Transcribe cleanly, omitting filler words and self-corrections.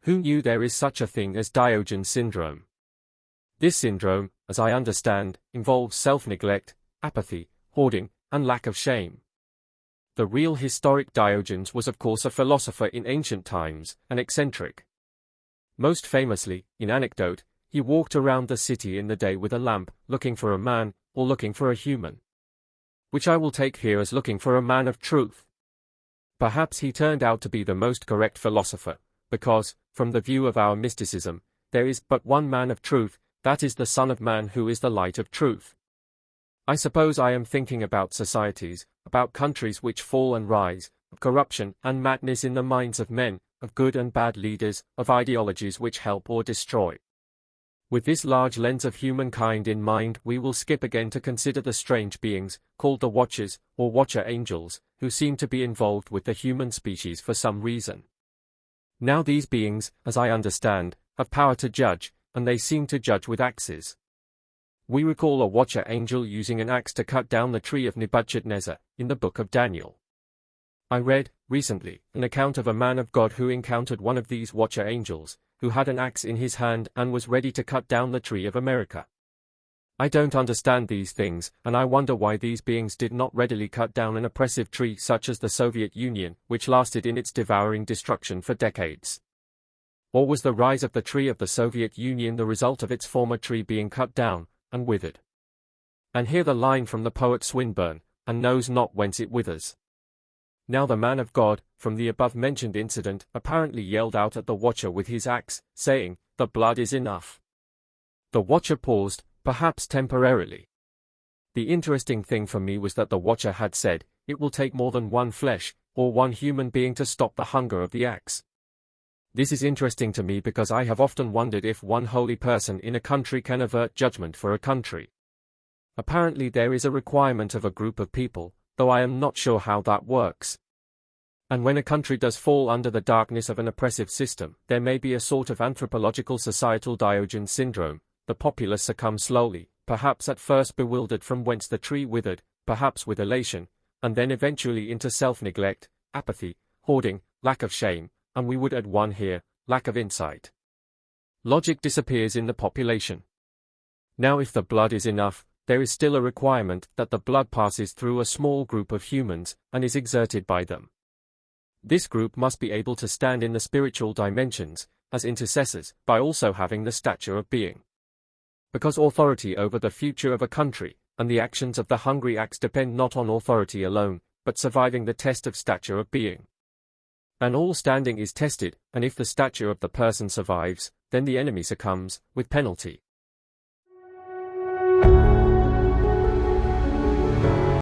Who knew there is such a thing as Diogenes syndrome? This syndrome, as I understand, involves self-neglect, apathy, hoarding, and lack of shame. The real historic Diogenes was of course a philosopher in ancient times, an eccentric. Most famously, in anecdote, he walked around the city in the day with a lamp, looking for a man, or looking for a human. Which I will take here as looking for a man of truth. Perhaps he turned out to be the most correct philosopher, because, from the view of our mysticism, there is but one man of truth, that is the Son of Man who is the light of truth. I suppose I am thinking about societies, about countries which fall and rise, of corruption and madness in the minds of men, of good and bad leaders, of ideologies which help or destroy. With this large lens of humankind in mind, we will skip again to consider the strange beings, called the Watchers, or Watcher Angels, who seem to be involved with the human species for some reason. Now these beings, as I understand, have power to judge, and they seem to judge with axes. We recall a Watcher Angel using an axe to cut down the tree of Nebuchadnezzar, in the book of Daniel. I read, recently, an account of a man of God who encountered one of these Watcher Angels, who had an axe in his hand and was ready to cut down the tree of America. I don't understand these things, and I wonder why these beings did not readily cut down an oppressive tree such as the Soviet Union, which lasted in its devouring destruction for decades. Or was the rise of the tree of the Soviet Union the result of its former tree being cut down, and withered? And hear the line from the poet Swinburne, and knows not whence it withers. Now the man of God, from the above-mentioned incident, apparently yelled out at the Watcher with his axe, saying, "The blood is enough." The Watcher paused, perhaps temporarily. The interesting thing for me was that the Watcher had said, "It will take more than one flesh, or one human being to stop the hunger of the axe." This is interesting to me because I have often wondered if one holy person in a country can avert judgment for a country. Apparently there is a requirement of a group of people, though I am not sure how that works. And when a country does fall under the darkness of an oppressive system, there may be a sort of anthropological societal Diogenes syndrome. The populace succumb slowly, perhaps at first bewildered from whence the tree withered, perhaps with elation, and then eventually into self-neglect, apathy, hoarding, lack of shame, and we would add one here, lack of insight. Logic disappears in the population. Now if the blood is enough, there is still a requirement that the blood passes through a small group of humans, and is exerted by them. This group must be able to stand in the spiritual dimensions, as intercessors, by also having the stature of being. Because authority over the future of a country, and the actions of the hungry axe depend not on authority alone, but surviving the test of stature of being. And all standing is tested, and if the stature of the person survives, then the enemy succumbs, with penalty.